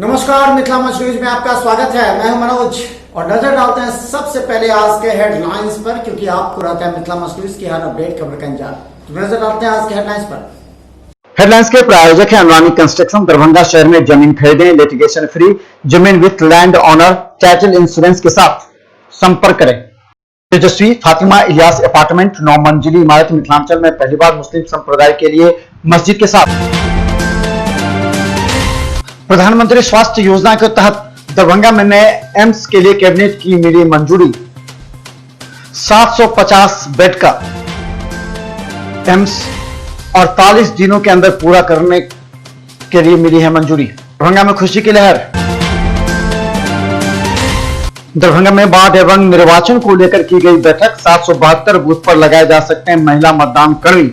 नमस्कार, मिथिला मंच न्यूज में आपका स्वागत है। मैं हूं मनोज और नजर डालते हैं सबसे पहले आज के हेडलाइंस पर, क्योंकि आपको रहता है मिथिला मंच न्यूज की हर अपडेट खबर का इंतजार। तो नजर डालते हैं आज के हेडलाइंस पर। हेडलाइंस के प्रायोजक है अनुरानी कंस्ट्रक्शन। दरभंगा शहर में जमीन खरीदें लिटिगेशन फ्री, जमीन with land owner title insurance के साथ संपर्क करें। तेजस्वी फातिमा इलियास अपार्टमेंट 9 मंजिली इमारत मिथिलांचल में पहली बार मुस्लिम संप्रदाय के लिए मस्जिद के साथ। प्रधानमंत्री स्वास्थ्य योजना के तहत दरभंगा में नए एम्स के लिए कैबिनेट की मिली मंजूरी। 750 बेड का एम्स 48 दिनों के अंदर पूरा करने के लिए मिली है मंजूरी। दरभंगा में खुशी की लहर। दरभंगा में बाढ़ एवं निर्वाचन को लेकर की गई बैठक। 772 बूथ पर लगाए जा सकते हैं महिला मतदान कर्मी।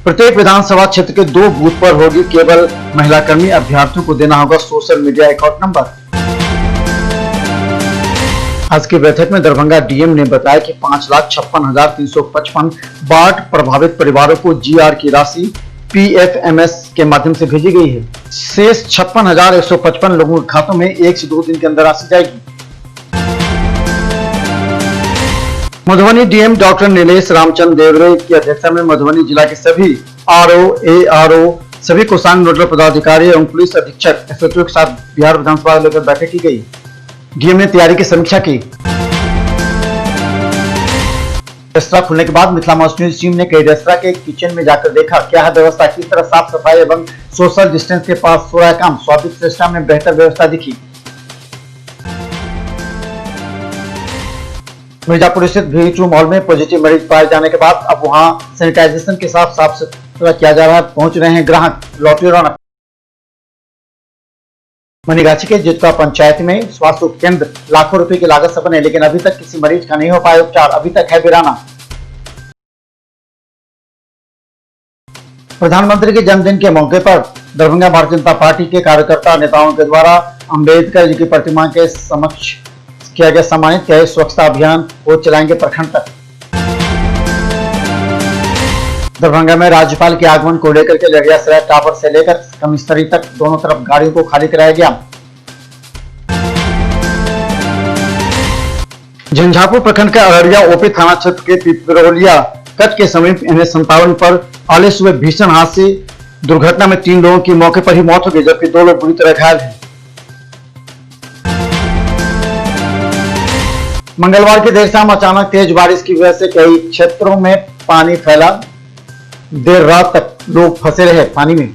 प्रत्येक विधानसभा क्षेत्र के 2 बूथ पर होगी केवल महिला कर्मी। अभ्यर्थियों को देना होगा सोशल मीडिया अकाउंट नंबर। आज की बैठक में दरभंगा डीएम ने बताया कि 5,56,355 बाढ़ प्रभावित परिवारों को जीआर की राशि पीएफएमएस के माध्यम से भेजी गई है। शेष 56,155 लोगों के खातों में 1 से 2 दिन के अंदर राशि जाएगी। मधुबनी डीएम डॉक्टर नीलेश रामचंद्र देवरे की अध्यक्षता में मधुबनी जिला के सभी आरओ, एआरओ, सभी कोषांग नोडल पदाधिकारी एवं पुलिस अधीक्षक एसएचओ के साथ बिहार विधानसभा को लेकर बैठक की गई। डीएम ने तैयारी की समीक्षा की। रेस्तरां खुलने के बाद मिथिला मंच न्यूज टीम ने कई रेस्तरां के किचन में जाकर देखा क्या है व्यवस्था, किस तरह साफ सफाई एवं सोशल डिस्टेंस के पास हो रहा है काम। स्वादिष्ट रेस्तरां में बेहतर व्यवस्था दिखी। मिर्जापुर स्थित भीटू मॉल में पॉजिटिव मरीज पाए जाने के बाद अब वहां सैनिटाइजेशन के साथ साफ सुथरा किया जा रहा है। पहुंच रहे हैं ग्राहक। लौटी रौनक। मनीगाछी के जितवा पंचायत में स्वास्थ्य केंद्र लाखों रुपए की लागत से बने, लेकिन अभी तक किसी मरीज का नहीं हो पाया उपचार। अभी तक है वीराना। प्रधानमंत्री के जन्मदिन के मौके पर दरभंगा भारतीय जनता पार्टी के कार्यकर्ता नेताओं के द्वारा अंबेडकर जी की प्रतिमा के समक्ष किया गया सम्मानित। क्या स्वच्छता अभियान वो चलाएंगे प्रखंड तक। दरभंगा में राज्यपाल के आगमन को लेकर के लड़ियासराय टावर से लेकर कमिश्नरी तक दोनों तरफ गाड़ियों को खाली कराया गया। झंझारपुर प्रखंड के अररिया ओपी थाना क्षेत्र के पिपरोलिया कट के समीप NH57 पर आले सुबह भीषण हादसे। दुर्घटना में 3 लोगों की मौके पर ही मौत हो गई, जबकि 2 लोग बुरी तरह घायल हैं। मंगलवार की देर शाम अचानक तेज बारिश की वजह से कई क्षेत्रों में पानी फैला। देर रात तक लोग फंसे रहे पानी में।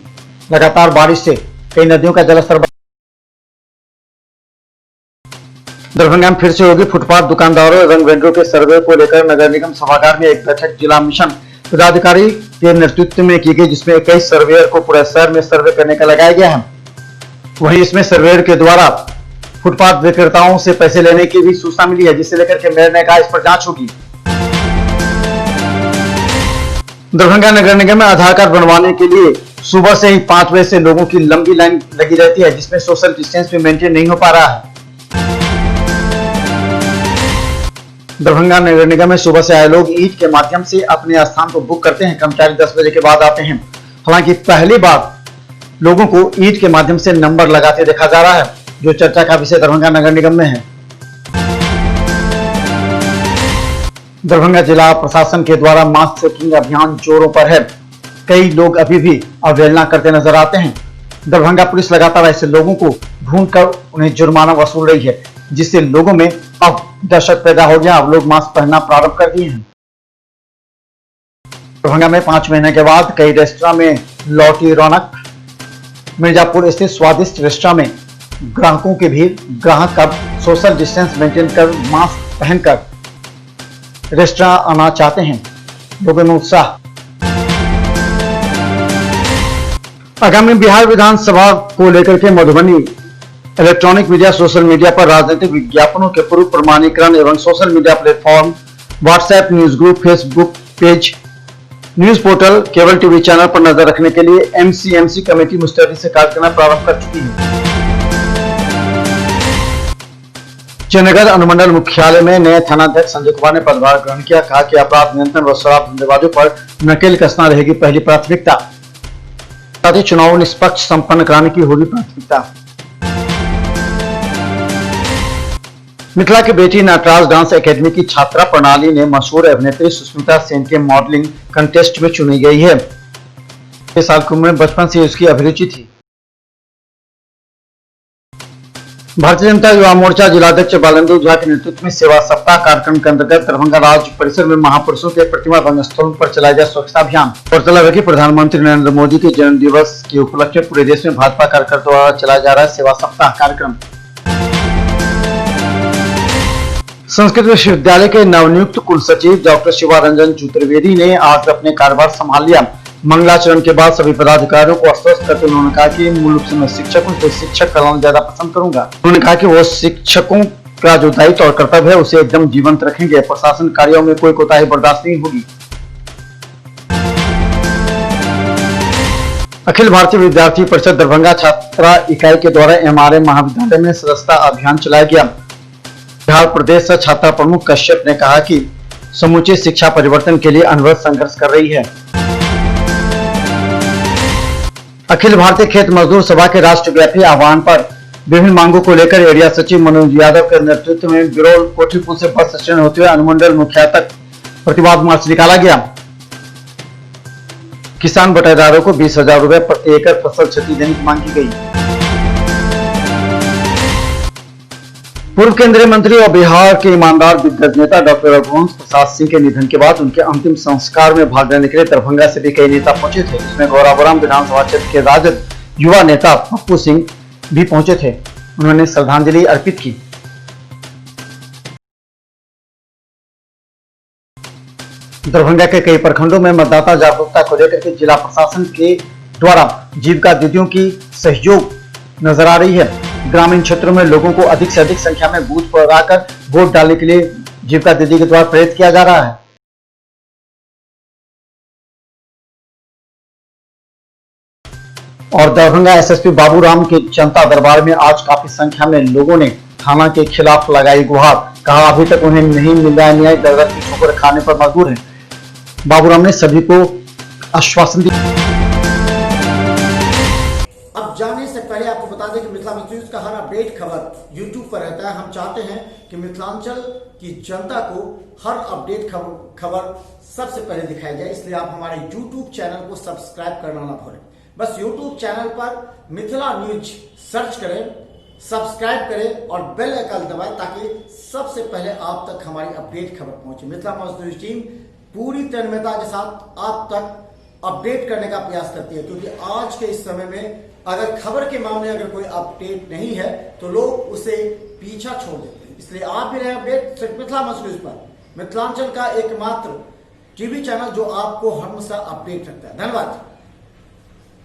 लगातार बारिश से कई नदियों का जलस्तर बढ़ा। दरभंगा में फिर से होगी फुटपाथ दुकानदारों एवं वेंडरों के सर्वे को लेकर नगर निगम सभागार में एक बैठक जिला मिशन पदाधिकारी के नेतृत्व में की गई, जिसमें 21 सर्वेयर को पूरे शहर में सर्वे करने का लगाया गया है। वहीं इसमें सर्वेयर के द्वारा फुटपाथ विक्रेताओं से पैसे लेने की भी सूचना मिली है, जिसे लेकर के मेयर ने कहा इस पर जांच होगी। दरभंगा नगर निगम में आधार कार्ड बनवाने के लिए सुबह से ही 5 बजे से लोगों की लंबी लाइन लगी रहती है, जिसमें सोशल डिस्टेंस भी मेंटेन नहीं हो पा रहा है। दरभंगा नगर निगम में सुबह से आए लोग ईंट के माध्यम से अपने स्थान को बुक करते हैं। कर्मचारी 10 बजे के बाद आते हैं। हालांकि पहली बार लोगों को ईंट के माध्यम से नंबर लगाते देखा जा रहा है, जो चर्चा का विषय दरभंगा नगर निगम में है। दरभंगा जिला प्रशासन के द्वारा मास्क चेकिंग अभियान जोरों पर है। कई लोग अभी भी अवहेलना करते नजर आते हैं। दरभंगा पुलिस लगातार ऐसे लोगों को ढूंढकर उन्हें जुर्माना वसूल रही है, जिससे लोगों में अब दहशत पैदा हो गया। अब लोग मास्क पहनना प्रारंभ कर दिए हैं। दरभंगा में 5 महीने के बाद कई रेस्तरां में लौटी रौनक। मिर्जापुर स्थित स्वादिष्ट रेस्तरां में ग्राहकों की भीड़। ग्राहक अब सोशल डिस्टेंस मेंटेन कर मास्क पहनकर रेस्तरां आना चाहते हैं। लोगों में उत्साह। आगामी बिहार विधानसभा को लेकर के Madhubani electronic media social media पर राजनीतिक विज्ञापनों के पूर्व प्रमाणीकरण एवं social media platform WhatsApp news group, Facebook page, news portal, cable TV channel पर नजर रखने के लिए एमसीएमसी कमेटी मुस्तैदी से कार्य करना प्रारंभ कर चुकी है। जयनगर अनुमंडल मुख्यालय में नए थानाध्यक्ष संजय कुमार ने पदभार ग्रहण किया। कहा कि अपराध नियंत्रण व शराब धंधेबाजों पर नकेल कसना रहेगी पहली प्राथमिकता। साथ ही चुनाव निष्पक्ष संपन्न कराने की होगी प्राथमिकता। मिथिला की बेटी नटराज डांस एकेडमी की छात्रा प्रणाली ने मशहूर अभिनेत्री सुष्मिता सेन के मॉडलिंग कंटेस्ट में चुनी गई है। 6 साल की उम्र में बचपन से उसकी अभिरुचि थी। भारतीय जनता युवा मोर्चा जिलाध्यक्ष बालेंद्र झा के नेतृत्व में सेवा सप्ताह कार्यक्रम के अंतर्गत दरभंगा राज्य परिसर में महापुरुषों के प्रतिमा भंग स्थलों पर चलाया गया स्वच्छता अभियान। गौरतलब है कि प्रधानमंत्री नरेंद्र मोदी के जन्म दिवस के उपलक्ष्य में पूरे देश में भाजपा कार्यकर्ताओं द्वारा चलाया जा रहा है सेवा सप्ताह कार्यक्रम। संस्कृत विश्वविद्यालय के नवनियुक्त कुलसचिव डॉक्टर शिवारंजन चतुर्वेदी ने आज अपने कार्यभार संभाल लिया। मंगलाचरण के बाद सभी पदाधिकारियों को आश्वस्त करते उन्होंने कहा कि मूल रूप से मैं शिक्षकों से शिक्षक कराना ज्यादा पसंद करूंगा। उन्होंने कहा कि वो शिक्षकों का जो दायित्व और कर्तव्य है उसे एकदम जीवंत रखेंगे। प्रशासन कार्यों में कोई कोताही बर्दाश्त नहीं होगी। अखिल भारतीय विद्यार्थी परिषद दरभंगा छात्रा इकाई के द्वारा एमआरए महाविद्यालय में सदस्यता अभियान चलाया गया। बिहार प्रदेश छात्रा प्रमुख कश्यप ने कहा कि समूचे शिक्षा परिवर्तन के लिए अनवरत संघर्ष कर रही है। अखिल भारतीय खेत मजदूर सभा के राष्ट्रव्यापी आह्वान पर विभिन्न मांगों को लेकर एरिया सचिव मनोज यादव के नेतृत्व में बिरोल कोठी पुल से बस स्टैंड होते हुए अनुमंडल मुख्यालय तक प्रतिवाद मार्च निकाला गया। किसान बटाईदारों को 20,000 रुपए प्रति एकड़ फसल क्षति देने की मांग की गई। पूर्व केंद्रीय मंत्री और बिहार के ईमानदार दिग्गज नेता डॉक्टर रघुवंश प्रसाद सिंह के निधन के बाद उनके अंतिम संस्कार में भाग लेने के लिए दरभंगा से भी कई नेता पहुंचे थे, जिसमें गौराबोराम विधानसभा क्षेत्र के राजद युवा नेता पप्पू सिंह भी पहुंचे थे। उन्होंने श्रद्धांजलि अर्पित की। दरभंगा के कई प्रखंडों में मतदाता जागरूकता को लेकर के जिला प्रशासन के द्वारा जीविका दीदियों की सहयोग नजर आ रही है। ग्रामीण क्षेत्रों में लोगों को अधिक से अधिक संख्या में बूथ पर आकर वोट डालने के लिए जीविका दीदी के द्वारा प्रेरित किया जा रहा है। और दरभंगा एसएसपी बाबूराम के जनता दरबार में आज काफी संख्या में लोगों ने थाना के खिलाफ लगाई गुहार। कहा अभी तक उन्हें नहीं मिल रहा न्याय, दर-दर की ठोकर खाने पर मजबूर है। बाबूराम ने सभी को आश्वासन दिया। अब जाने से पहले आपको बता दें कि मिथिला न्यूज का हर अपडेट खबर यूट्यूब पर रहता है। हम चाहते हैं कि मिथिलांचल की जनता को हर अपडेट खबर सबसे पहले दिखाई जाए, इसलिए आप हमारे यूट्यूब चैनल को सब्सक्राइब करना ना भूलें। बस यूट्यूब चैनल पर मिथिला न्यूज सर्च करें, सब्सक्राइब करें और बेल आइकन दबाएं ताकि सबसे पहले आप तक हमारी अपडेट खबर पहुंचे। मिथिला न्यूज टीम पूरी तन्मयता के साथ आप तक अपडेट करने का प्रयास करती है, क्योंकि आज के इस समय में अगर खबर के मामले अगर कोई अपडेट नहीं है तो लोग उसे पीछा छोड़ देते हैं। इसलिए आप भी रहे अपडेट सिर्फ मिथिला न्यूज पर, मिथिलांचल का एकमात्र टीवी चैनल जो आपको हमेशा अपडेट रखता है। धन्यवाद।